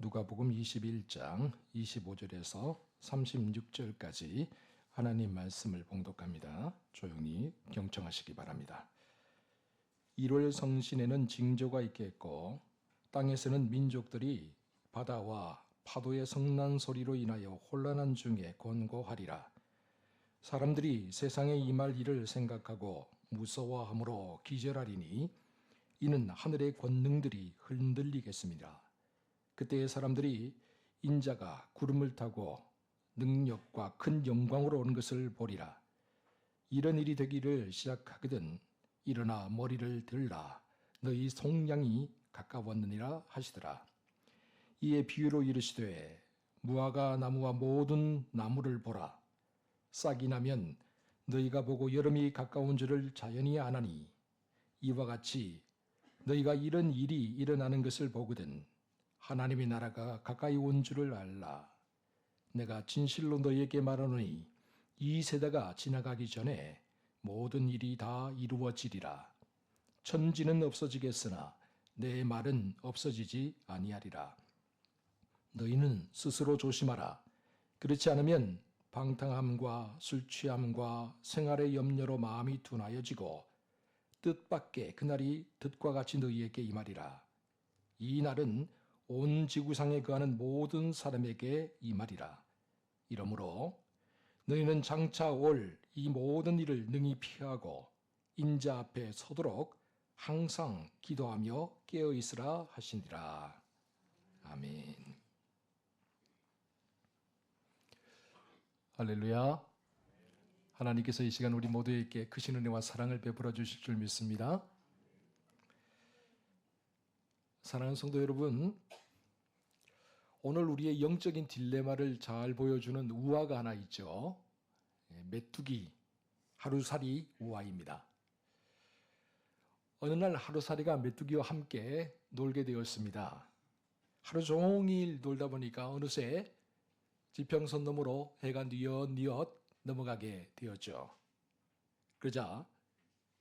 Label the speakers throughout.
Speaker 1: 누가복음 21장 25절에서 36절까지 하나님 말씀을 봉독합니다. 조용히 경청하시기 바랍니다. 1월 성신에는 징조가 있겠고 땅에서는 민족들이 바다와 파도의 성난 소리로 인하여 혼란한 중에 권고하리라. 사람들이 세상에 임할 일을 생각하고 무서워함으로 기절하리니 이는 하늘의 권능들이 흔들리겠습니다. 그때의 사람들이 인자가 구름을 타고 능력과 큰 영광으로 오는 것을 보리라. 이런 일이 되기를 시작하거든 일어나 머리를 들라. 너희 속량이 가까웠느니라 하시더라. 이에 비유로 이르시되 무화과 나무와 모든 나무를 보라. 싹이 나면 너희가 보고 여름이 가까운 줄을 자연히 아나니 이와 같이 너희가 이런 일이 일어나는 것을 보거든 하나님의 나라가 가까이 온 줄을 알라. 내가 진실로 너희에게 말하노니 이 세대가 지나가기 전에 모든 일이 다 이루어지리라. 천지는 없어지겠으나 내 말은 없어지지 아니하리라. 너희는 스스로 조심하라. 그렇지 않으면 방탕함과 술취함과 생활의 염려로 마음이 둔하여지고 뜻밖의 그날이 뜻과 같이 너희에게 임하리라. 이 날은 온 지구상에 거하는 모든 사람에게 임하리라. 이러므로 너희는 장차 올 이 모든 일을 능히 피하고 인자 앞에 서도록 항상 기도하며 깨어 있으라 하시니라. 아멘. 할렐루야. 하나님께서 이 시간 우리 모두에게 크신 은혜와 사랑을 베풀어 주실 줄 믿습니다. 사랑하는 성도 여러분, 오늘 우리의 영적인 딜레마를 잘 보여주는 우화가 하나 있죠. 메뚜기, 하루살이 우화입니다. 어느 날 하루살이가 메뚜기와 함께 놀게 되었습니다. 하루 종일 놀다 보니까 어느새 지평선 너머로 해가 뉘엿뉘엿 넘어가게 되었죠. 그러자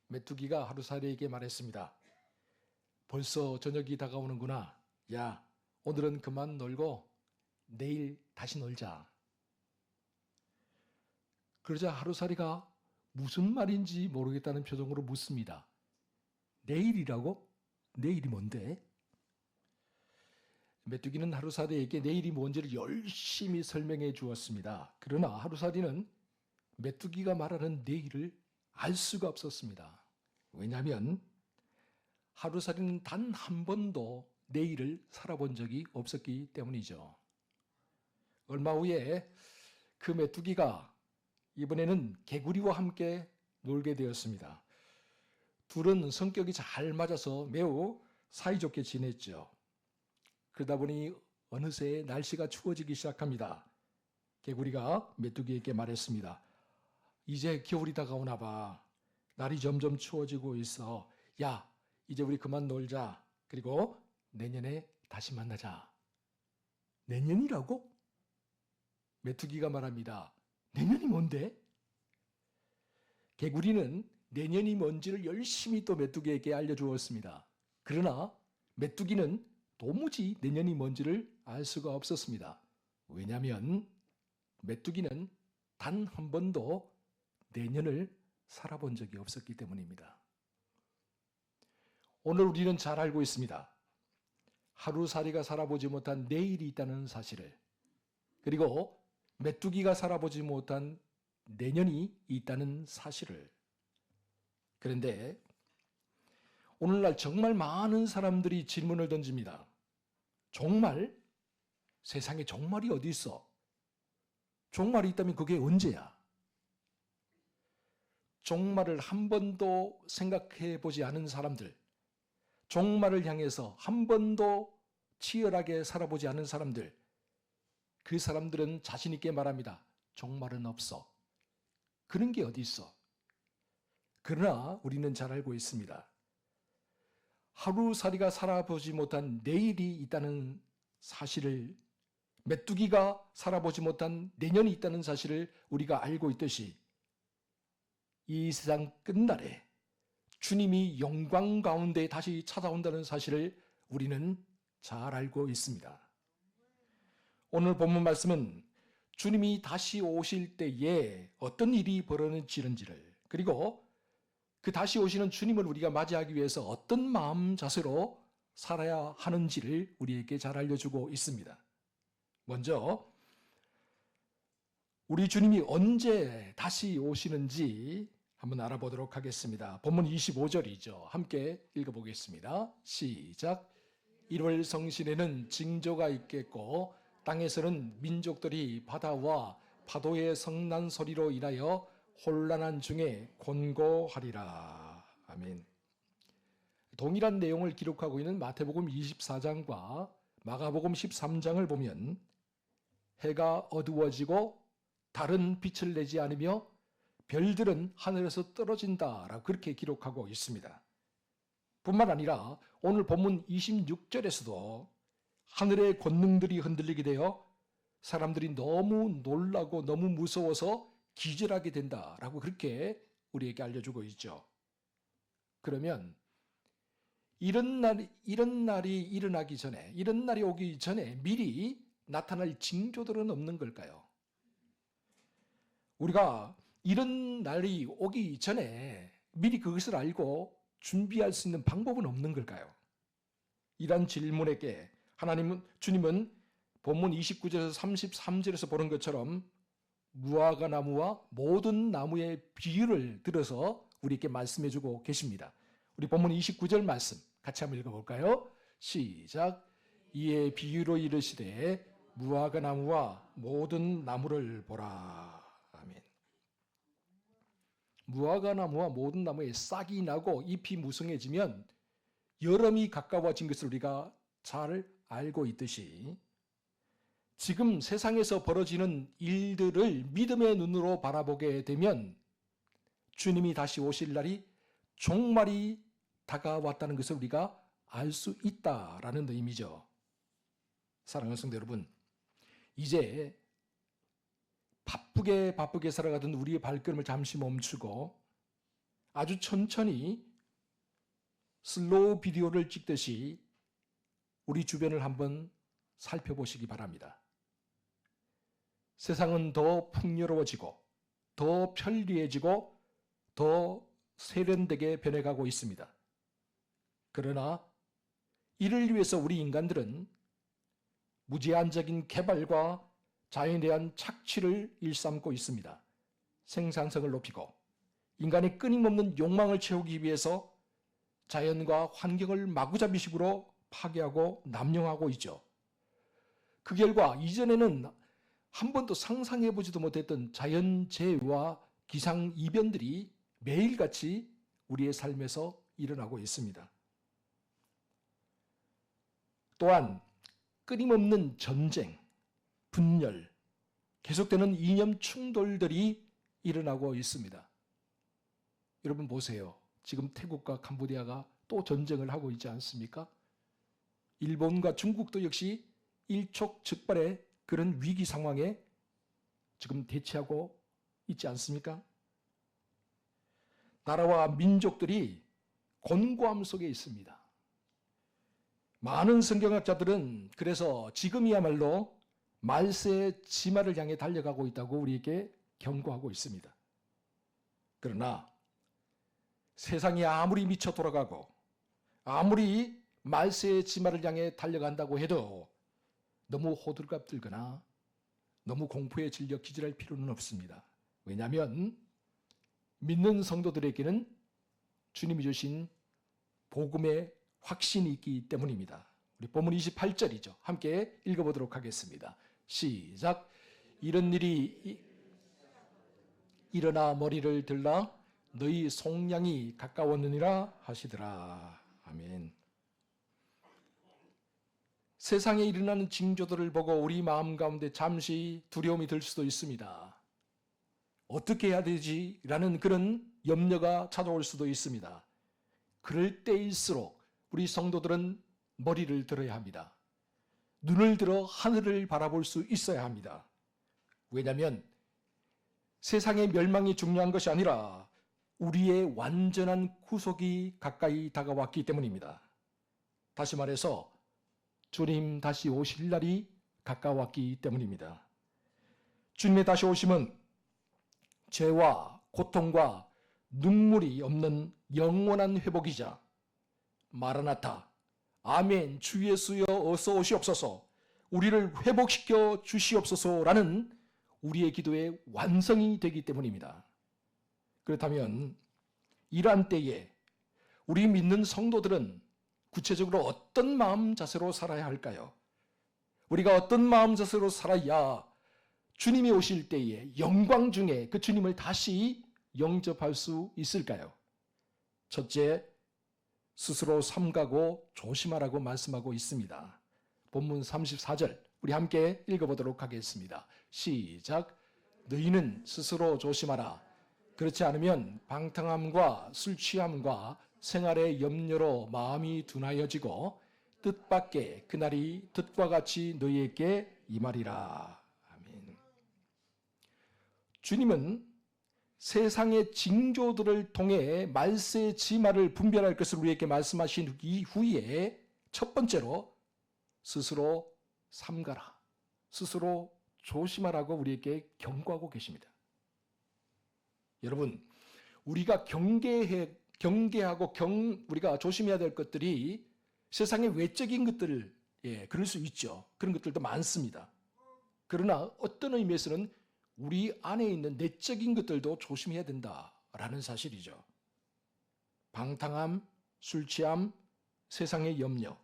Speaker 1: 메뚜기가 하루살이에게 말했습니다. 벌써 저녁이 다가오는구나. 야, 오늘은 그만 놀고 내일 다시 놀자. 그러자 하루살이가 무슨 말인지 모르겠다는 표정으로 묻습니다. 내일이라고? 내일이 뭔데? 메뚜기는 하루살이에게 내일이 뭔지를 열심히 설명해 주었습니다. 그러나 하루살이는 메뚜기가 말하는 내일을 알 수가 없었습니다. 왜냐하면 하루살이는 단 한 번도 내일을 살아본 적이 없었기 때문이죠. 얼마 후에 그 메뚜기가 이번에는 개구리와 함께 놀게 되었습니다. 둘은 성격이 잘 맞아서 매우 사이좋게 지냈죠. 그러다 보니 어느새 날씨가 추워지기 시작합니다. 개구리가 메뚜기에게 말했습니다. 이제 겨울이 다가오나 봐. 날이 점점 추워지고 있어. 야, 이제 우리 그만 놀자. 그리고 내년에 다시 만나자. 내년이라고? 메뚜기가 말합니다. 내년이 뭔데? 개구리는 내년이 뭔지를 열심히 또 메뚜기에게 알려주었습니다. 그러나 메뚜기는 도무지 내년이 뭔지를 알 수가 없었습니다. 왜냐하면 메뚜기는 단 한 번도 내년을 살아본 적이 없었기 때문입니다. 오늘 우리는 잘 알고 있습니다. 하루살이가 살아보지 못한 내일이 있다는 사실을, 그리고 메뚜기가 살아보지 못한 내년이 있다는 사실을. 그런데 오늘날 정말 많은 사람들이 질문을 던집니다. 종말? 세상에 종말이 어디 있어? 종말이 있다면 그게 언제야? 종말을 한 번도 생각해 보지 않은 사람들, 종말을 향해서 한 번도 치열하게 살아보지 않은 사람들, 그 사람들은 자신 있게 말합니다. 종말은 없어. 그런 게 어디 있어? 그러나 우리는 잘 알고 있습니다. 하루살이가 살아보지 못한 내일이 있다는 사실을, 메뚜기가 살아보지 못한 내년이 있다는 사실을 우리가 알고 있듯이 이 세상 끝날에 주님이 영광 가운데 다시 찾아온다는 사실을 우리는 잘 알고 있습니다. 오늘 본문 말씀은 주님이 다시 오실 때에 어떤 일이 벌어지는지를, 그리고 그 다시 오시는 주님을 우리가 맞이하기 위해서 어떤 마음 자세로 살아야 하는지를 우리에게 잘 알려주고 있습니다. 먼저 우리 주님이 언제 다시 오시는지 한번 알아보도록 하겠습니다. 본문 25절이죠. 함께 읽어보겠습니다. 시작. 1월 성신에는 징조가 있겠고 땅에서는 민족들이 바다와 파도의 성난 소리로 인하여 혼란한 중에 곤고하리라. 아멘. 동일한 내용을 기록하고 있는 마태복음 24장과 마가복음 13장을 보면 해가 어두워지고 달은 빛을 내지 않으며 별들은 하늘에서 떨어진다라고 그렇게 기록하고 있습니다. 뿐만 아니라 오늘 본문 26절에서도 하늘의 권능들이 흔들리게 되어 사람들이 너무 놀라고 너무 무서워서 기절하게 된다라고 그렇게 우리에게 알려주고 있죠. 그러면 이런 날이 일어나기 전에, 이런 날이 오기 전에 미리 나타날 징조들은 없는 걸까요? 우리가 이런 날이 오기 전에 미리 그것을 알고 준비할 수 있는 방법은 없는 걸까요? 이런 질문에게 주님은 본문 29절에서 33절에서 보는 것처럼 무화과 나무와 모든 나무의 비유를 들어서 우리에게 말씀해 주고 계십니다. 우리 본문 29절 말씀 같이 한번 읽어볼까요? 시작. 이에 비유로 이르시되 무화과 나무와 모든 나무를 보라. 아멘. 무화과 나무와 모든 나무에 싹이 나고 잎이 무성해지면 여름이 가까워진 것을 우리가 잘 알고 있듯이 지금 세상에서 벌어지는 일들을 믿음의 눈으로 바라보게 되면 주님이 다시 오실 날이 종말이 다가왔다는 것을 우리가 알 수 있다라는 의미죠. 사랑하는 성도 여러분, 이제 바쁘게 살아가던 우리의 발걸음을 잠시 멈추고 아주 천천히 슬로우 비디오를 찍듯이 우리 주변을 한번 살펴보시기 바랍니다. 세상은 더 풍요로워지고 더 편리해지고 더 세련되게 변해가고 있습니다. 그러나 이를 위해서 우리 인간들은 무제한적인 개발과 자연에 대한 착취를 일삼고 있습니다. 생산성을 높이고 인간의 끊임없는 욕망을 채우기 위해서 자연과 환경을 마구잡이식으로 파괴하고 남용하고 있죠. 그 결과 이전에는 한 번도 상상해보지도 못했던 자연재해와 기상이변들이 매일같이 우리의 삶에서 일어나고 있습니다. 또한 끊임없는 전쟁, 분열, 계속되는 이념 충돌들이 일어나고 있습니다. 여러분 보세요. 지금 태국과 캄보디아가 또 전쟁을 하고 있지 않습니까? 일본과 중국도 역시 일촉즉발의 그런 위기 상황에 지금 대치하고 있지 않습니까? 나라와 민족들이 곤고함 속에 있습니다. 많은 성경학자들은 그래서 지금이야말로 말세의 지마를 향해 달려가고 있다고 우리에게 경고하고 있습니다. 그러나 세상이 아무리 미쳐 돌아가고 아무리 말세의 지마를 향해 달려간다고 해도 너무 호들갑 들거나 너무 공포에 질려 기절할 필요는 없습니다. 왜냐하면 믿는 성도들에게는 주님이 주신 복음의 확신이 있기 때문입니다. 우리 본문 28절이죠. 함께 읽어보도록 하겠습니다. 시작. 이런 일이 일어나 머리를 들라 너희 속량이 가까웠느니라 하시더라. 아멘. 세상에 일어나는 징조들을 보고 우리 마음 가운데 잠시 두려움이 들 수도 있습니다. 어떻게 해야 되지? 라는 그런 염려가 찾아올 수도 있습니다. 그럴 때일수록 우리 성도들은 머리를 들어야 합니다. 눈을 들어 하늘을 바라볼 수 있어야 합니다. 왜냐하면 세상의 멸망이 중요한 것이 아니라 우리의 완전한 구속이 가까이 다가왔기 때문입니다. 다시 말해서 주님 다시 오실 날이 가까웠기 때문입니다. 주님의 다시 오심은 죄와 고통과 눈물이 없는 영원한 회복이자 마라나타, 아멘, 주 예수여 어서 오시옵소서, 우리를 회복시켜 주시옵소서라는 우리의 기도의 완성이 되기 때문입니다. 그렇다면 이러한 때에 우리 믿는 성도들은 구체적으로 어떤 마음 자세로 살아야 할까요? 우리가 어떤 마음 자세로 살아야 주님이 오실 때에 영광 중에 그 주님을 다시 영접할 수 있을까요? 첫째, 스스로 삼가고 조심하라고 말씀하고 있습니다. 본문 34절 우리 함께 읽어보도록 하겠습니다. 시작. 너희는 스스로 조심하라. 그렇지 않으면 방탕함과 술 취함과 생활의 염려로 마음이 둔하여지고 뜻밖의 그날이 뜻과 같이 너희에게 임하리라. 아멘. 주님은 세상의 징조들을 통해 말세 지말을 분별할 것을 우리에게 말씀하신 이후에 첫 번째로 스스로 삼가라, 스스로 조심하라고 우리에게 경고하고 계십니다. 여러분, 우리가 경계하고 우리가 조심해야 될 것들이 세상의 외적인 것들, 그럴 수 있죠. 그런 것들도 많습니다. 그러나 어떤 의미에서는 우리 안에 있는 내적인 것들도 조심해야 된다라는 사실이죠. 방탕함, 술 취함, 세상의 염려.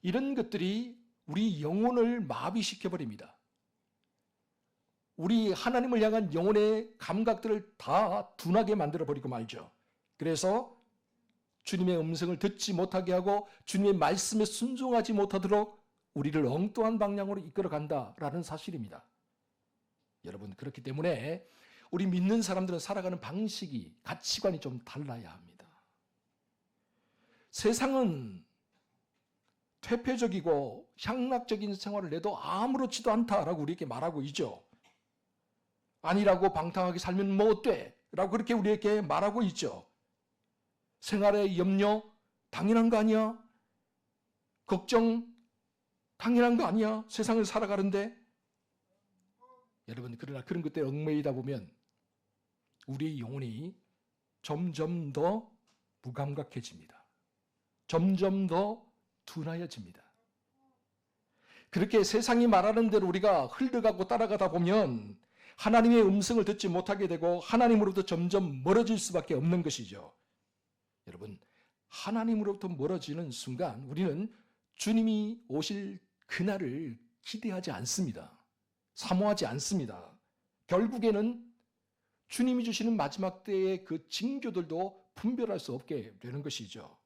Speaker 1: 이런 것들이 우리 영혼을 마비시켜버립니다. 우리 하나님을 향한 영혼의 감각들을 다 둔하게 만들어버리고 말죠. 그래서 주님의 음성을 듣지 못하게 하고 주님의 말씀에 순종하지 못하도록 우리를 엉뚱한 방향으로 이끌어간다라는 사실입니다. 여러분, 그렇기 때문에 우리 믿는 사람들은 살아가는 방식이, 가치관이 좀 달라야 합니다. 세상은 퇴폐적이고 향락적인 생활을 해도 아무렇지도 않다라고 우리에게 말하고 있죠. 아니라고 방탕하게 살면 뭐 어때? 라고 그렇게 우리에게 말하고 있죠. 생활의 염려 당연한 거 아니야? 걱정 당연한 거 아니야? 세상을 살아가는데. 여러분, 그러나 그런 것들에 얽매이다 보면 우리의 영혼이 점점 더 무감각해집니다. 점점 더 둔하여집니다. 그렇게 세상이 말하는 대로 우리가 흘러가고 따라가다 보면 하나님의 음성을 듣지 못하게 되고 하나님으로부터 점점 멀어질 수밖에 없는 것이죠. 여러분, 하나님으로부터 멀어지는 순간 우리는 주님이 오실 그날을 기대하지 않습니다. 사모하지 않습니다. 결국에는 주님이 주시는 마지막 때의 그 징조들도 분별할 수 없게 되는 것이죠.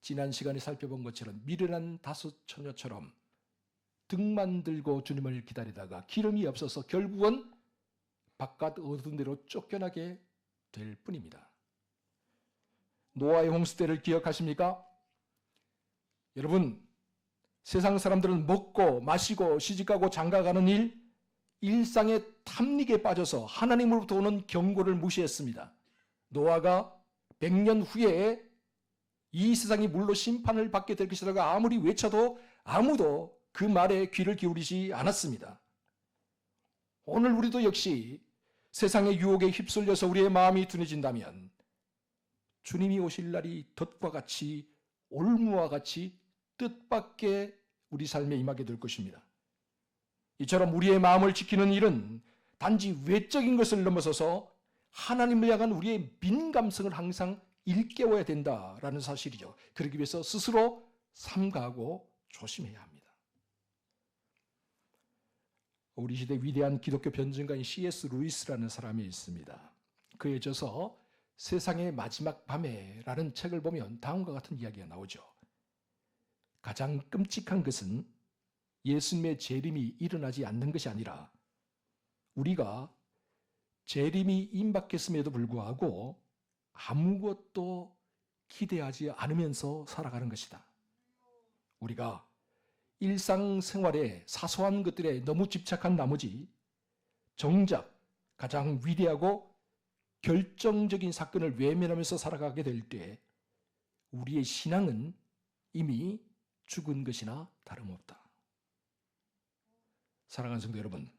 Speaker 1: 지난 시간에 살펴본 것처럼 미련한 다섯 처녀처럼 등만 들고 주님을 기다리다가 기름이 없어서 결국은 바깥 어두운 데로 쫓겨나게 될 뿐입니다. 노아의 홍수 때를 기억하십니까? 여러분, 세상 사람들은 먹고 마시고 시집가고 장가가는 일상의 탐닉에 빠져서 하나님으로부터 오는 경고를 무시했습니다. 노아가 100년 후에 이 세상이 물로 심판을 받게 될 것이라고 아무리 외쳐도 아무도 그 말에 귀를 기울이지 않았습니다. 오늘 우리도 역시 세상의 유혹에 휩쓸려서 우리의 마음이 둔해진다면 주님이 오실 날이 덫과 같이 올무와 같이 뜻밖의 우리 삶에 임하게 될 것입니다. 이처럼 우리의 마음을 지키는 일은 단지 외적인 것을 넘어서서 하나님을 향한 우리의 민감성을 항상 일깨워야 된다라는 사실이죠. 그러기 위해서 스스로 삼가하고 조심해야 합니다. 우리 시대 위대한 기독교 변증가인 C.S. 루이스라는 사람이 있습니다. 그에 져서 세상의 마지막 밤에라는 책을 보면 다음과 같은 이야기가 나오죠. 가장 끔찍한 것은 예수님의 재림이 일어나지 않는 것이 아니라 우리가 재림이 임박했음에도 불구하고 아무것도 기대하지 않으면서 살아가는 것이다. 우리가 일상생활의 사소한 것들에 너무 집착한 나머지 정작 가장 위대하고 결정적인 사건을 외면하면서 살아가게 될 때 우리의 신앙은 이미 죽은 것이나 다름없다. 사랑하는 성도 여러분,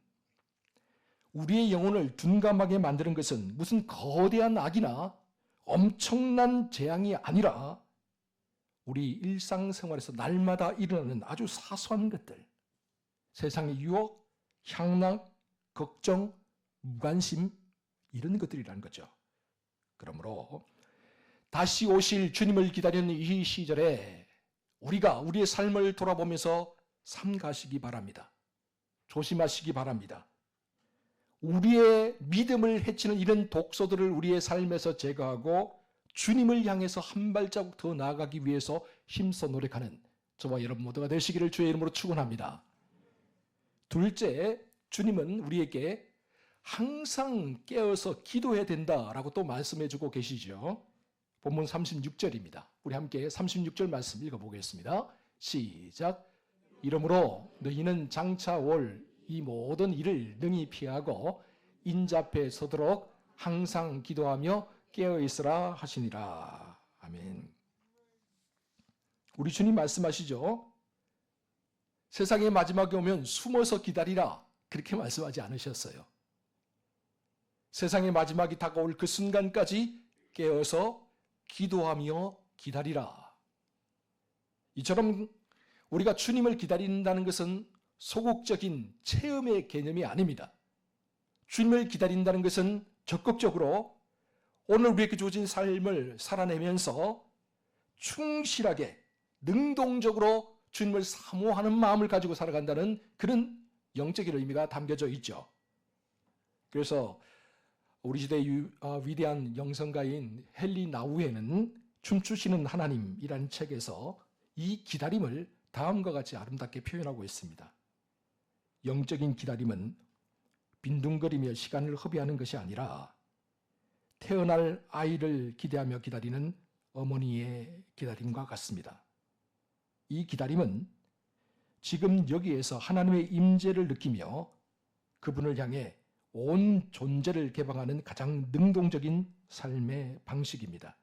Speaker 1: 우리의 영혼을 둔감하게 만드는 것은 무슨 거대한 악이나 엄청난 재앙이 아니라 우리 일상생활에서 날마다 일어나는 아주 사소한 것들, 세상의 유혹, 향락, 걱정, 무관심, 이런 것들이라는 거죠. 그러므로 다시 오실 주님을 기다리는 이 시절에 우리가 우리의 삶을 돌아보면서 삼가시기 바랍니다. 조심하시기 바랍니다. 우리의 믿음을 해치는 이런 독소들을 우리의 삶에서 제거하고 주님을 향해서 한 발자국 더 나아가기 위해서 힘써 노력하는 저와 여러분 모두가 되시기를 주의 이름으로 축원합니다. 둘째, 주님은 우리에게 항상 깨어서 기도해야 된다라고 또 말씀해 주고 계시죠. 본문 36절입니다. 우리 함께 36절 말씀 읽어보겠습니다. 시작. 이러므로 너희는 장차 올 이 모든 일을 능히 피하고 인자앞에 서도록 항상 기도하며 깨어있으라 하시니라. 아멘. 우리 주님 말씀하시죠. 세상의 마지막에 오면 숨어서 기다리라. 그렇게 말씀하지 않으셨어요. 세상의 마지막이 다가올 그 순간까지 깨어서 기도하며 기다리라. 이처럼 우리가 주님을 기다린다는 것은 소극적인 체험의 개념이 아닙니다. 주님을 기다린다는 것은 적극적으로 오늘 우리에게 주어진 삶을 살아내면서 충실하게 능동적으로 주님을 사모하는 마음을 가지고 살아간다는 그런 영적인 의미가 담겨져 있죠. 그래서 우리 시대의 위대한 영성가인 헨리 나우에는 춤추시는 하나님이라는 책에서 이 기다림을 다음과 같이 아름답게 표현하고 있습니다. 영적인 기다림은 빈둥거리며 시간을 허비하는 것이 아니라 태어날 아이를 기대하며 기다리는 어머니의 기다림과 같습니다. 이 기다림은 지금 여기에서 하나님의 임재를 느끼며 그분을 향해 온 존재를 개방하는 가장 능동적인 삶의 방식입니다.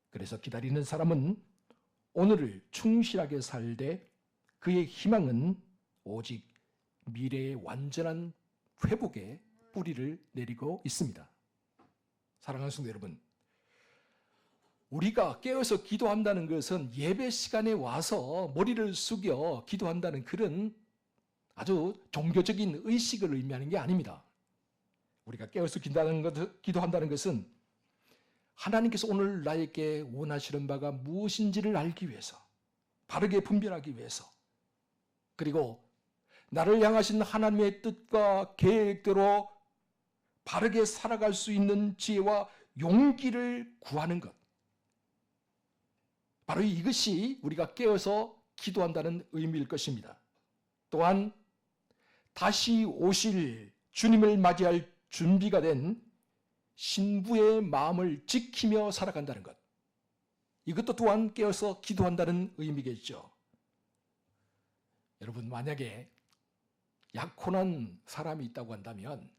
Speaker 1: 그래서 기다리는 사람은 오늘을 충실하게 살되 그의 희망은 오직 미래의 완전한 회복에 뿌리를 내리고 있습니다. 사랑하는 성도 여러분, 우리가 깨어서 기도한다는 것은 예배 시간에 와서 머리를 숙여 기도한다는 그런 아주 종교적인 의식을 의미하는 게 아닙니다. 우리가 깨어서 기도한다는 것은 하나님께서 오늘 나에게 원하시는 바가 무엇인지를 알기 위해서, 바르게 분별하기 위해서, 그리고 나를 향하신 하나님의 뜻과 계획대로 바르게 살아갈 수 있는 지혜와 용기를 구하는 것. 바로 이것이 우리가 깨어서 기도한다는 의미일 것입니다. 또한 다시 오실 주님을 맞이할 준비가 된 신부의 마음을 지키며 살아간다는 것. 이것도 또한 깨어서 기도한다는 의미겠죠. 여러분, 만약에 약혼한 사람이 있다고 한다면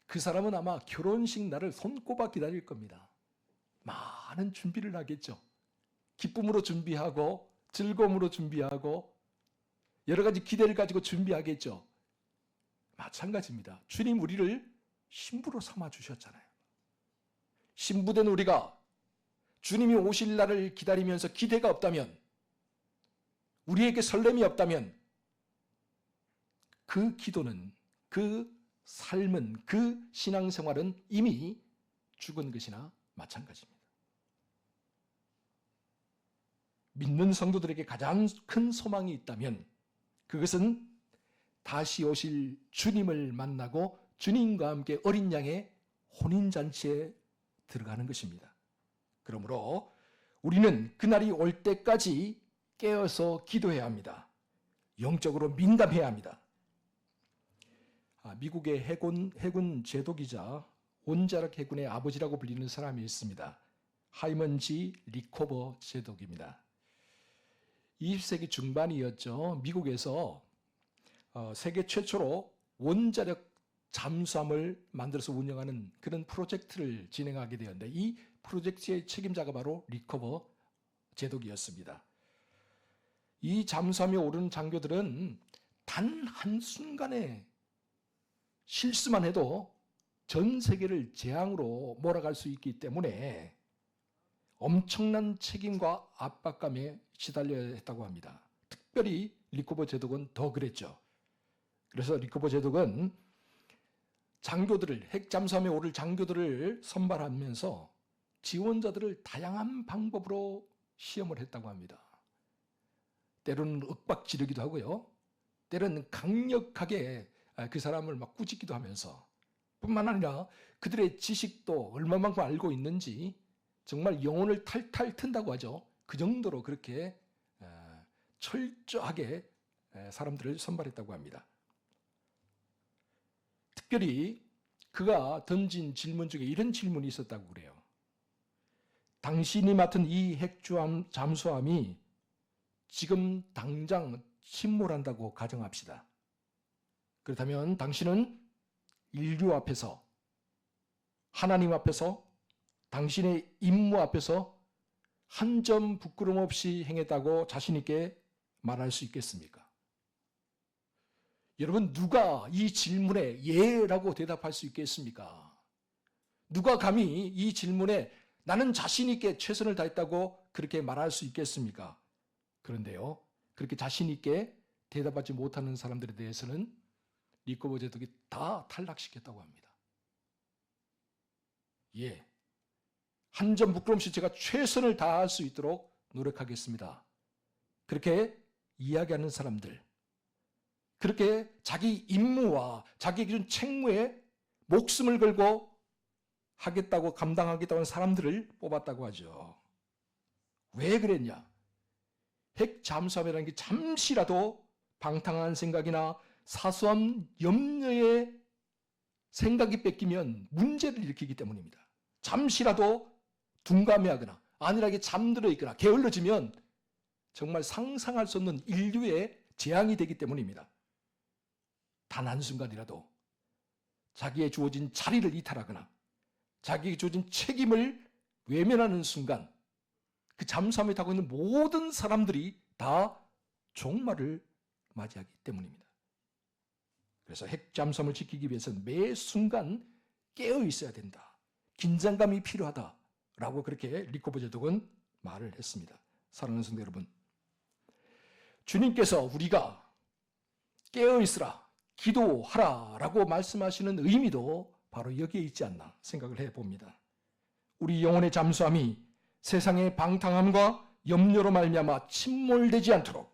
Speaker 1: 그 사람은 아마 결혼식 날을 손꼽아 기다릴 겁니다. 많은 준비를 하겠죠. 기쁨으로 준비하고 즐거움으로 준비하고 여러 가지 기대를 가지고 준비하겠죠. 마찬가지입니다. 주님 우리를 신부로 삼아 주셨잖아요. 신부된 우리가 주님이 오실 날을 기다리면서 기대가 없다면, 우리에게 설렘이 없다면 그 기도는, 그 삶은, 그 신앙생활은 이미 죽은 것이나 마찬가지입니다. 믿는 성도들에게 가장 큰 소망이 있다면 그것은 다시 오실 주님을 만나고 주님과 함께 어린 양의 혼인잔치에 들어가는 것입니다. 그러므로 우리는 그날이 올 때까지 깨어서 기도해야 합니다. 영적으로 민감해야 합니다. 미국의 해군 제독이자 온자락 해군의 아버지라고 불리는 사람이 있습니다. 하이먼 G. 리코버 제독입니다. 20세기 중반이었죠. 미국에서 세계 최초로 원자력 잠수함을 만들어서 운영하는 그런 프로젝트를 진행하게 되었는데 이 프로젝트의 책임자가 바로 리코버 제독이었습니다. 이 잠수함에 오르는 장교들은 단 한순간에 실수만 해도 전 세계를 재앙으로 몰아갈 수 있기 때문에 엄청난 책임과 압박감에 시달려야 했다고 합니다. 특별히 리코버 제독은 더 그랬죠. 그래서 리코버 제독은 장교들을, 핵 잠수함에 오를 장교들을 선발하면서 지원자들을 다양한 방법으로 시험을 했다고 합니다. 때로는 윽박지르기도 하고요. 때로는 강력하게 그 사람을 막 꾸짖기도 하면서, 뿐만 아니라 그들의 지식도 얼마만큼 알고 있는지 정말 영혼을 탈탈 튼다고 하죠. 그 정도로 그렇게 철저하게 사람들을 선발했다고 합니다. 특별히 그가 던진 질문 중에 이런 질문이 있었다고 그래요. 당신이 맡은 이 핵잠수함이 지금 당장 침몰한다고 가정합시다. 그렇다면 당신은 인류 앞에서, 하나님 앞에서, 당신의 임무 앞에서 한 점 부끄럼 없이 행했다고 자신 있게 말할 수 있겠습니까? 여러분, 누가 이 질문에 예라고 대답할 수 있겠습니까? 누가 감히 이 질문에 나는 자신 있게 최선을 다했다고 그렇게 말할 수 있겠습니까? 그런데요, 그렇게 자신 있게 대답하지 못하는 사람들에 대해서는 리코버 제독이 다 탈락시켰다고 합니다. 예, 한 점 부끄럼 없이 제가 최선을 다할 수 있도록 노력하겠습니다. 그렇게 이야기하는 사람들, 그렇게 자기 임무와 자기에게 준 책무에 목숨을 걸고 하겠다고, 감당하겠다고 하는 사람들을 뽑았다고 하죠. 왜 그랬냐? 핵 잠수함이라는 게 잠시라도 방탕한 생각이나 사소한 염려의 생각이 뺏기면 문제를 일으키기 때문입니다. 잠시라도 둔감해하거나 안일하게 잠들어 있거나 게을러지면 정말 상상할 수 없는 인류의 재앙이 되기 때문입니다. 단 한순간이라도 자기의 주어진 자리를 이탈하거나 자기에게 주어진 책임을 외면하는 순간 그 잠수함에 타고 있는 모든 사람들이 다 종말을 맞이하기 때문입니다. 그래서 핵 잠수함을 지키기 위해서는 매 순간 깨어 있어야 된다. 긴장감이 필요하다라고 그렇게 리코버 제독은 말을 했습니다. 사랑하는 성도 여러분, 주님께서 우리가 깨어 있으라, 기도하라라고 말씀하시는 의미도 바로 여기에 있지 않나 생각을 해봅니다. 우리 영혼의 잠수함이 세상의 방탕함과 염려로 말미암아 침몰되지 않도록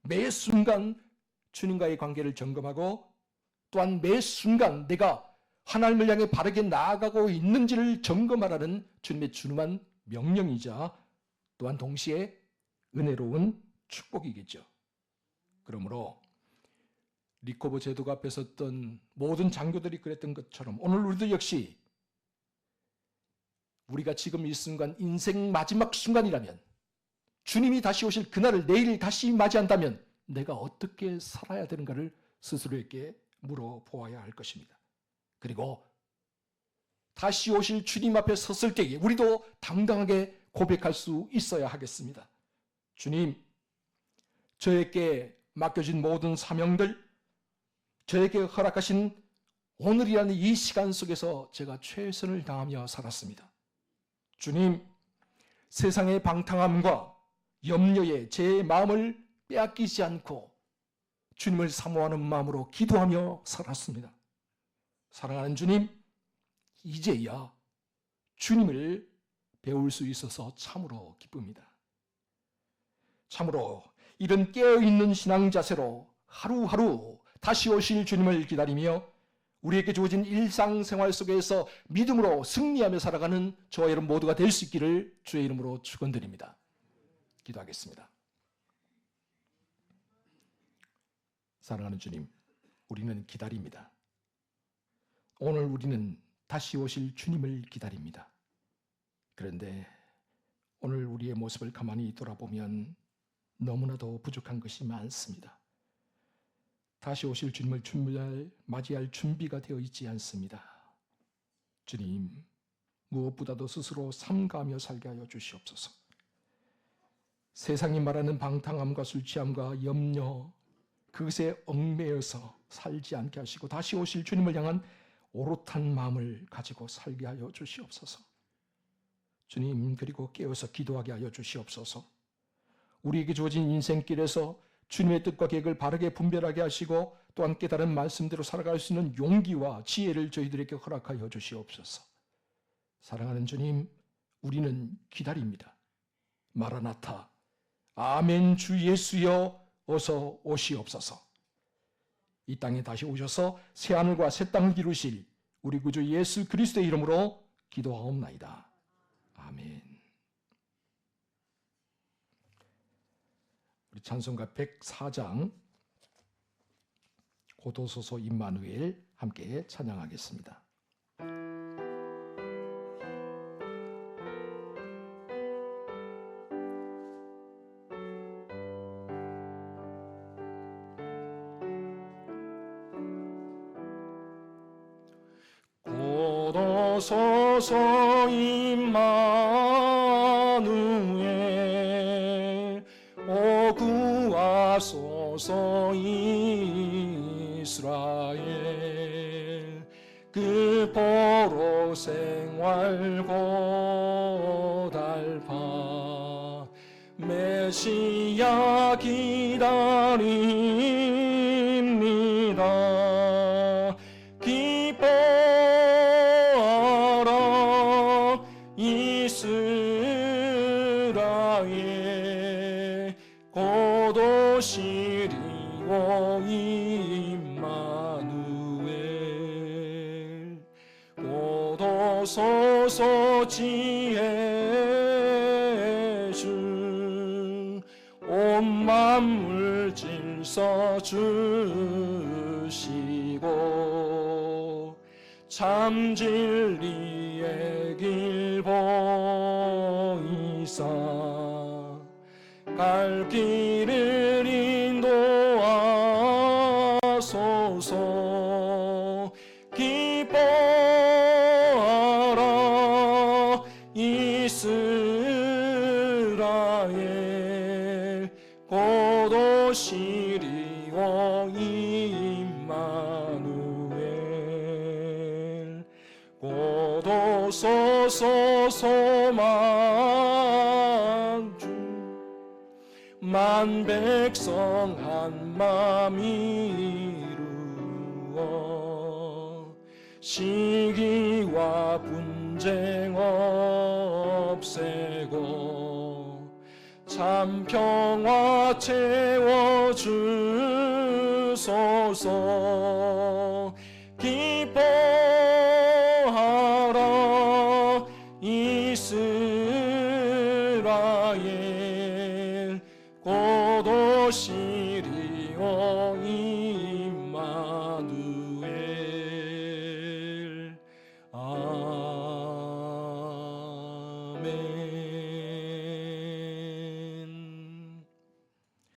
Speaker 1: 매 순간 주님과의 관계를 점검하고 또한 매 순간 내가 하나님을 향해 바르게 나아가고 있는지를 점검하라는 주님의 준엄한 명령이자 또한 동시에 은혜로운 축복이겠죠. 그러므로 리코버 제독 앞에 섰던 모든 장교들이 그랬던 것처럼 오늘 우리도 역시 우리가 지금 이 순간 인생 마지막 순간이라면, 주님이 다시 오실 그날을 내일 다시 맞이한다면 내가 어떻게 살아야 되는가를 스스로에게 물어보아야 할 것입니다. 그리고 다시 오실 주님 앞에 섰을 때에 우리도 당당하게 고백할 수 있어야 하겠습니다. 주님, 저에게 맡겨진 모든 사명들, 저에게 허락하신 오늘이라는 이 시간 속에서 제가 최선을 다하며 살았습니다. 주님, 세상의 방탕함과 염려에 제 마음을 빼앗기지 않고 주님을 사모하는 마음으로 기도하며 살았습니다. 사랑하는 주님, 이제야 주님을 배울 수 있어서 참으로 기쁩니다. 참으로 이런 깨어있는 신앙 자세로 하루하루 다시 오실 주님을 기다리며 우리에게 주어진 일상생활 속에서 믿음으로 승리하며 살아가는 저와 여러분 모두가 될 수 있기를 주의 이름으로 축원드립니다. 기도하겠습니다. 사랑하는 주님, 우리는 기다립니다. 오늘 우리는 다시 오실 주님을 기다립니다. 그런데 오늘 우리의 모습을 가만히 돌아보면 너무나도 부족한 것이 많습니다. 다시 오실 주님을 맞이할 준비가 되어 있지 않습니다. 주님, 무엇보다도 스스로 삼가하며 살게 하여 주시옵소서. 세상이 말하는 방탕함과 술 취함과 염려, 그것에 얽매여서 살지 않게 하시고 다시 오실 주님을 향한 오롯한 마음을 가지고 살게 하여 주시옵소서. 주님, 그리고 깨어서 기도하게 하여 주시옵소서. 우리에게 주어진 인생길에서 주님의 뜻과 계획을 바르게 분별하게 하시고 또한 깨달은 말씀대로 살아갈 수 있는 용기와 지혜를 저희들에게 허락하여 주시옵소서. 사랑하는 주님, 우리는 기다립니다. 마라나타, 아멘 주 예수여 어서 오시옵소서. 이 땅에 다시 오셔서 새하늘과 새 땅을 이루실 우리 구주 예수 그리스도의 이름으로 기도하옵나이다. 아멘. 우리 찬송가 104장 고도소서 임마누엘 함께 찬양하겠습니다. 고도소서 임마누엘 오 구하소서 이스라엘 그 포로 생활 고달파 메시아 기다립니다. 기뻐하라 이스라엘 고도시리오 임마누엘 고도소서 지혜주 온 만물 질서 주시고 참 진리의 길 보이사 갈 길을 인도하소서. 기뻐하라 이스라엘 고도시리오 임마누엘 고도소서 소망주 만 백성 한마음 이루어 시기와 분쟁 없애고 참 평화 채워주소서. 기뻐하라 이스라엘 고도시